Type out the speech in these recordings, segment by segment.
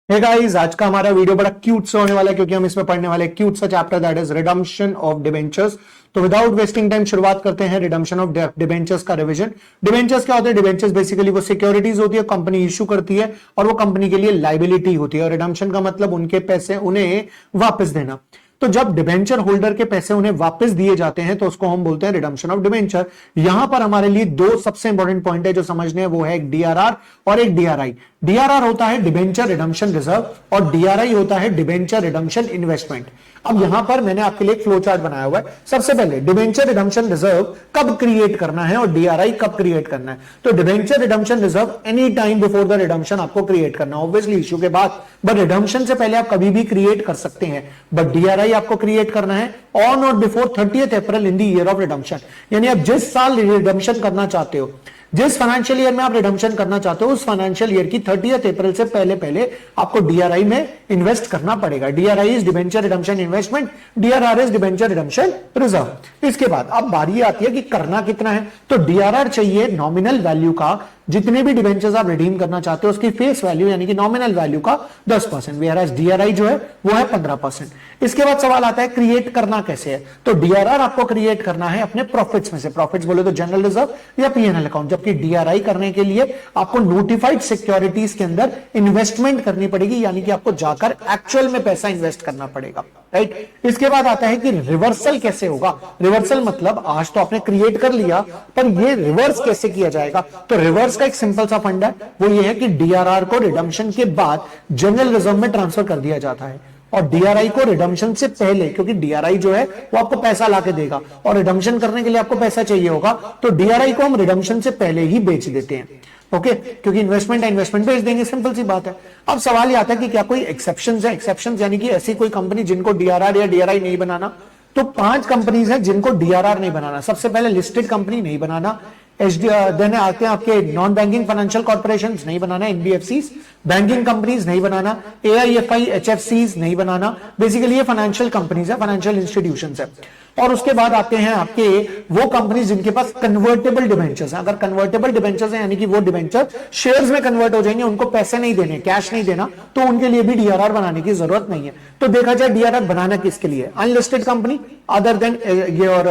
Hey guys, आज का हमारा वीडियो बड़ा क्यूट सा होने वाला है क्योंकि हम इसमें पढ़ने वाले क्यूट सा chapter that is redemption of debentures. तो विदाउट वेस्टिंग टाइम शुरुआत करते हैं रिडम्पशन ऑफ डिबेंचर्स का रिवीजन। डिबेंचर्स क्या होते हैं? डिबेंचर्स बेसिकली वो सिक्योरिटीज होती है, कंपनी इशू करती है और वो कंपनी के लिए लाइबिलिटी होती है। और रिडम्पशन का मतलब उनके पैसे उन्हें वापस देना। तो जब डिबेंचर होल्डर के पैसे उन्हें वापस दिए जाते हैं तो उसको हम बोलते हैं रिडम्पशन ऑफ डिबेंचर। यहां पर हमारे लिए दो सबसे इंपॉर्टेंट पॉइंट है जो समझने हैं, वो है एक डीआरआर और एक डीआरआई। डीआरआर होता है डिबेंचर रिडम्पशन रिजर्व और डीआरआई होता है डिबेंचर रिडम्पशन इन्वेस्टमेंट। अब यहां पर मैंने आपके लिए एक फ्लो चार्ट बनाया हुआ है। सबसे पहले डिबेंचर रिडम्पशन रिजर्व कब क्रिएट करना है और डीआरआई कब क्रिएट करना है। तो debenture redemption reserve any time before the redemption आपको क्रिएट करना है, ऑब्वियसली इश्यू के बाद, बट रिडम्पशन से पहले आप कभी भी क्रिएट कर सकते हैं। बट डीआरआई आपको क्रिएट करना है ऑन और before 30th April in the year of redemption. यानी आप जिस साल रिडम्पशन करना चाहते हो, जिस फाइनेंशियल ईयर में आप रिडम्पशन करना चाहते हो, उस फाइनेंशियल ईयर की 30th अप्रैल से पहले पहले आपको डीआरआई में इन्वेस्ट करना पड़ेगा। DRI is debenture redemption investment, DRR is debenture redemption reserve. इसके बाद अब बारी आती है कि करना कितना है। तो डीआरआर चाहिए नॉमिनल वैल्यू का, जितने भी डिबेंचर्स आप रिडीम करना चाहते हो उसकी फेस वैल्यू यानी कि नॉमिनल वैल्यू का 10%, वेयरएज डीआरआई जो है वो है 15%। इसके बाद सवाल आता है क्रिएट करना कैसे है। तो डीआरआर आपको क्रिएट करना है अपने प्रॉफिट्स में से। प्रॉफिट्स बोले तो जनरल रिजर्व या पीएनएल अकाउंट, जबकि डीआरआई करने के लिए आपको नोटिफाइड सिक्योरिटीज के अंदर इन्वेस्टमेंट करनी पड़ेगी, यानी कि आपको जाकर एक्चुअल में पैसा इन्वेस्ट करना पड़ेगा, राइट। इसके बाद आता है कि रिवर्सल कैसे होगा। रिवर्सल मतलब आज तो आपने क्रिएट कर लिया, पर ये रिवर्स कैसे किया जाएगा। तो रिवर्स का एक सिंपल सा फंड है, वो ये है कि डीआरआर को रिडम्पशन के बाद जनरल रिजर्व में ट्रांसफर कर दिया जाता है और डीआरआई को रिडम्पशन से पहले, क्योंकि डीआरआई जो है वो आपको पैसा लाके देगा और रिडम्पशन करने के लिए आपको पैसा चाहिए होगा, तो डीआरआई को हम रिडम्पशन से पहले ही बेच देते हैं, ओके क्योंकि इन्वेस्टमेंट है, इन्वेस्टमेंट बेच देंगे, सिंपल सी बात है। अब सवाल ये आता है कि क्या कोई एक्सेप्शंस है। एक्सेप्शंस यानी कि ऐसी कोई कंपनी जिनको डीआरआर या डीआरआई नहीं बनाना। तो 5 कंपनीज हैं जिनको डीआरआर नहीं बनाना। सबसे पहले लिस्टेड कंपनी नहीं बनाना, देन आते हैं आपके नॉन बैंकिंग फाइनेंशियल कॉर्पोरेशन नहीं बनाना, एनबीएफसीज, बैंकिंग कंपनीज नहीं बनाना, एआईएफआई, एचएफसीज नहीं बनाना। बेसिकली ये फाइनेंशियल कंपनीज है, फाइनेंशियल इंस्टीट्यूशंस है। और उसके बाद आते हैं आपके वो कंपनीज जिनके पास कन्वर्टेबल डिबेंचर्स हैं। अगर कन्वर्टेबल डिबेंचर्स हैं यानी कि वो डिबेंचर शेयर्स में कन्वर्ट हो जाएंगे, उनको पैसे नहीं देने, कैश नहीं देना, तो उनके लिए भी डीआरआर बनाने की जरूरत नहीं है। तो देखा जाए डीआरआर बनाना किसके लिए? अनलिस्टेड कंपनी अदर देन ये और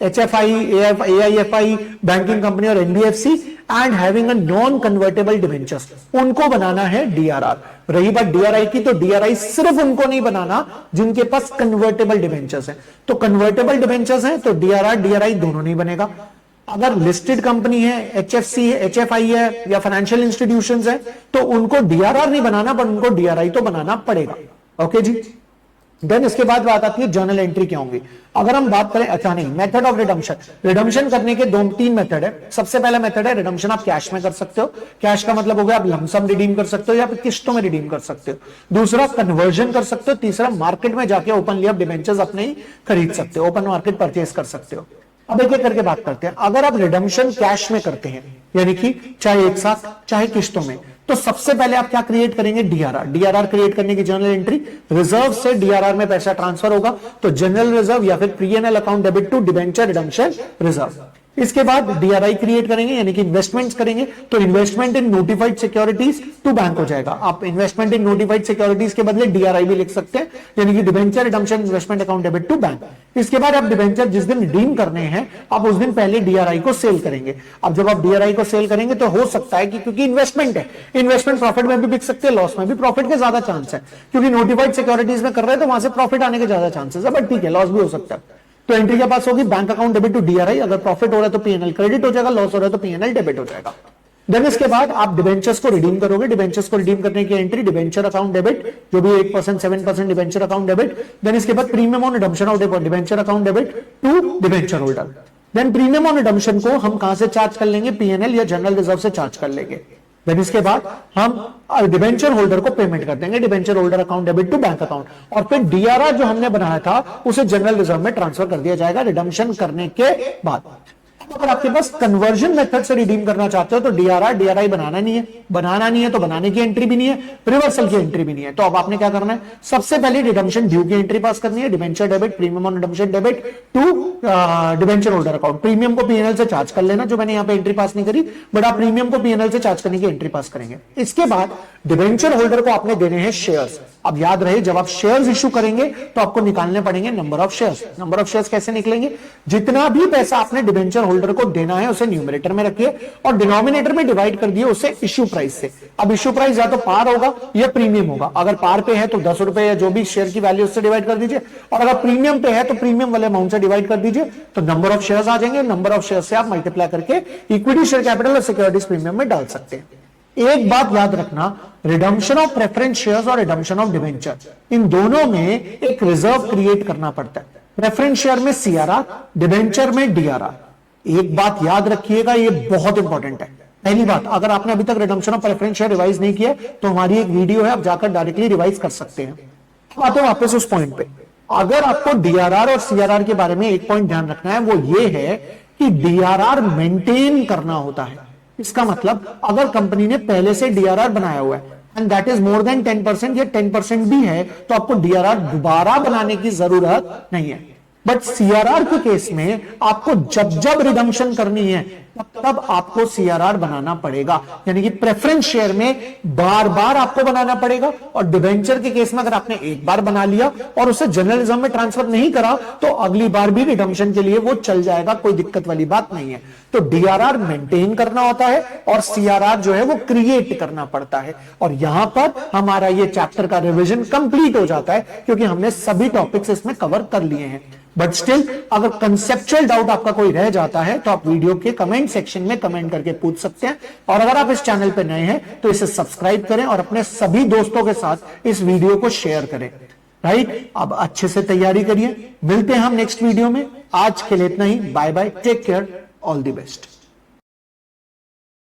एचएफआई, एआईएफआई, बैंकिंग कंपनी और NBFC and having a non convertible debentures, उनको बनाना है डीआरआर। रही बात डीआरआई की, तो डीआरआई सिर्फ उनको नहीं बनाना जिनके पास कन्वर्टेबल डिबेंचर्स हैं। तो कन्वर्टेबल डिबेंचर्स हैं तो डीआरआर डीआरआई दोनों नहीं बनेगा। अगर लिस्टेड कंपनी है, एचएफसी है, एचएफआई है या फाइनेंशियल इंस्टीट्यूशंस है, तो उनको डीआरआर नहीं बनाना पर उनको डीआरआई तो बनाना पड़ेगा, ओके जी। देन इसके बाद बात आती है जर्नल एंट्री क्या होंगी। अगर हम बात करें, अच्छा नहीं, मेथड ऑफ रिडम्पशन, रिडम्पशन करने के 2-3 मेथड है। सबसे पहला मेथड है रिडम्पशन आप कैश में कर सकते हो। कैश का मतलब हो गया आप लमसम रिडीम कर सकते हो या फिर किस्तों में रिडीम कर सकते हो। दूसरा कन्वर्जन कर सकते हो। तीसरा मार्केट में जाके ओपनली आप डिबेंचर्स अपने ही खरीद सकते हो, ओपन मार्केट परचेज कर सकते हो। अब एक एक करके बात करते हैं। अगर आप रिडम्पशन कैश में करते हैं यानी कि चाहे एक साथ चाहे किस्तों में, तो सबसे पहले आप क्या क्रिएट करेंगे? डीआरआर। डीआरआर क्रिएट करने की जर्नल एंट्री, रिजर्व से डीआरआर में पैसा ट्रांसफर होगा तो जनरल रिजर्व या फिर PNL account debit to debenture redemption reserve. इसके बाद डीआरआई क्रिएट करेंगे यानी कि इन्वेस्टमेंट्स करेंगे, तो investment in notified securities to bank हो जाएगा। आप इन्वेस्टमेंट इन नोटिफाइड सिक्योरिटीज के बदले डीआरआई भी लिख सकते हैं, यानी कि debenture redemption investment account debit to bank. इसके बाद आप डिबेंचर जिस दिन रिडीम करने हैं आप उस दिन पहले डीआरआई को सेल करेंगे। अब जब आप डीआरआई को सेल करेंगे तो हो सकता है कि क्योंकि इन्वेस्टमेंट है, इन्वेस्टमेंट प्रॉफिट में भी बिक सकते हैं, लॉस में भी। प्रॉफिट के ज्यादा चांस है क्योंकि नोटिफाइड सिक्योरिटीज में कर रहे हैं तो वहां से प्रॉफिट आने के ज्यादा चांसेस है, बट ठीक है, लॉस भी हो सकता है। तो एंट्री के पास होगी bank account debit to DRI. अगर प्रॉफिट हो रहा है तो पीएनएल क्रेडिट हो जाएगा, लॉस हो रहा है तो पीएनएल डेबिट हो जाएगा। देन इसके बाद आप डिबेंचर्स को रिडीम करोगे। डिबेंचर्स को रिडीम करने की एंट्री डिबेंचर अकाउंट डेबिट, जो भी 8% 7% डिबेंचर अकाउंट डेबिट। देन इसके बाद premium on redemption of debenture account debit to debenture holder. Then premium on redemption को हम कहां से चार्ज कर लेंगे? पीएनएल या जनरल रिजर्व से चार्ज कर लेंगे। देन इसके बाद हम डिबेंचर होल्डर को पेमेंट कर देंगे, debenture holder account debit to bank account. और फिर डीआरआर जो हमने बनाया था उसे जनरल रिजर्व में ट्रांसफर कर दिया जाएगा रिडम्पशन करने के बाद। अगर आपके पास कन्वर्जन मेथड से रिडीम करना चाहते हो तो डीआरआर डीआरआई बनाना नहीं है तो बनाने की एंट्री भी नहीं है, रिवर्सल की एंट्री भी नहीं है। तो अब आपने क्या करना है? सबसे पहले रिडम्पशन ड्यू की एंट्री पास करनी है, debenture debit, premium on redemption debit to debenture holder account. प्रीमियम को पीएनएल से चार्ज कर लेना, जो मैंने यहां पे एंट्री पास नहीं करी, बट आप प्रीमियम को पीएनएल से चार्ज करने की एंट्री पास करेंगे। इसके बाद डिबेंचर होल्डर को आपने देने हैं शेयर्स। अब याद रहे, जब आप शेयर्स इशू करेंगे तो आपको निकालने पड़ेंगे number of shares. Number of shares कैसे निकलेंगे? जितना भी पैसा आपने डिबेंचर होल्डर को देना है उसे न्यूमरेटर में रखिए और डिनोमिनेटर में डिवाइड कर दिए उसे इश्यू प्राइस से। अब इश्यू प्राइस या तो पार होगा या प्रीमियम होगा। अगर पार पे है तो 10 रुपए या जो भी शेयर की वैल्यू उससे डिवाइड कर दीजिए, और अगर प्रीमियम पे है तो प्रीमियम वाले अमाउंट से डिवाइड कर दीजिए, तो नंबर ऑफ शेयर्स आ जाएंगे। नंबर ऑफ शेयर्स से आप मल्टीप्लाई करके इक्विटी शेयर कैपिटल और सिक्योरिटीज प्रीमियम में डाल सकते हैं। एक बात याद रखना, रिडम्पशन ऑफ प्रेफरेंस शेयर्स और रिडम्पशन ऑफ डिबेंचर, इन दोनों में एक रिजर्व क्रिएट करना पड़ता है। प्रेफरेंस शेयर में सीआरआर, डिबेंचर में डीआरआर। एक बात याद रखिएगा, ये बहुत इंपॉर्टेंट है। पहली बात, अगर आपने अभी तक redemption of preference share revise नहीं किया तो हमारी एक वीडियो है, आप जाकर डायरेक्टली रिवाइज कर सकते हैं। आते हैं वापस उस पॉइंट पे। अगर आपको डीआरआर और सीआरआर के बारे में एक पॉइंट ध्यान रखना है, वो ये है कि डीआरआर मेंटेन करना होता है। इसका मतलब अगर कंपनी ने पहले से डीआरआर बनाया हुआ है and that is more than 10% या 10% भी है, तो आपको डीआरआर दोबारा बनाने की जरूरत नहीं है। बट सीआरआर के केस में आपको जब जब रिडम्पशन करनी है तब तब आपको सीआरआर बनाना पड़ेगा, यानी कि प्रेफरेंस शेयर में बार बार आपको बनाना पड़ेगा। और डिबेंचर के केस में अगर आपने एक बार बना लिया और उसे जनरल रिजर्व में ट्रांसफर नहीं करा तो अगली बार भी रिडम्पशन के लिए वो चल जाएगा, कोई दिक्कत वाली बात नहीं है। तो डीआरआर मेंटेन करना होता है और सीआरआर जो है वो क्रिएट करना पड़ता है। और यहां पर हमारा ये चैप्टर का रिवीजन कंप्लीट हो जाता है क्योंकि हमने सभी टॉपिक्स इसमें कवर कर लिए हैं। बट स्टिल अगर कंसेप्चुअल डाउट आपका कोई रह जाता है तो आप वीडियो के कमेंट सेक्शन में कमेंट करके पूछ सकते हैं। और अगर आप इस चैनल पर नए हैं तो इसे सब्सक्राइब करें और अपने सभी दोस्तों के साथ इस वीडियो को शेयर करें। राइट, अब अच्छे से तैयारी करिए। मिलते हैं हम नेक्स्ट वीडियो में। आज के लिए इतना ही। Bye bye, take care, all the best.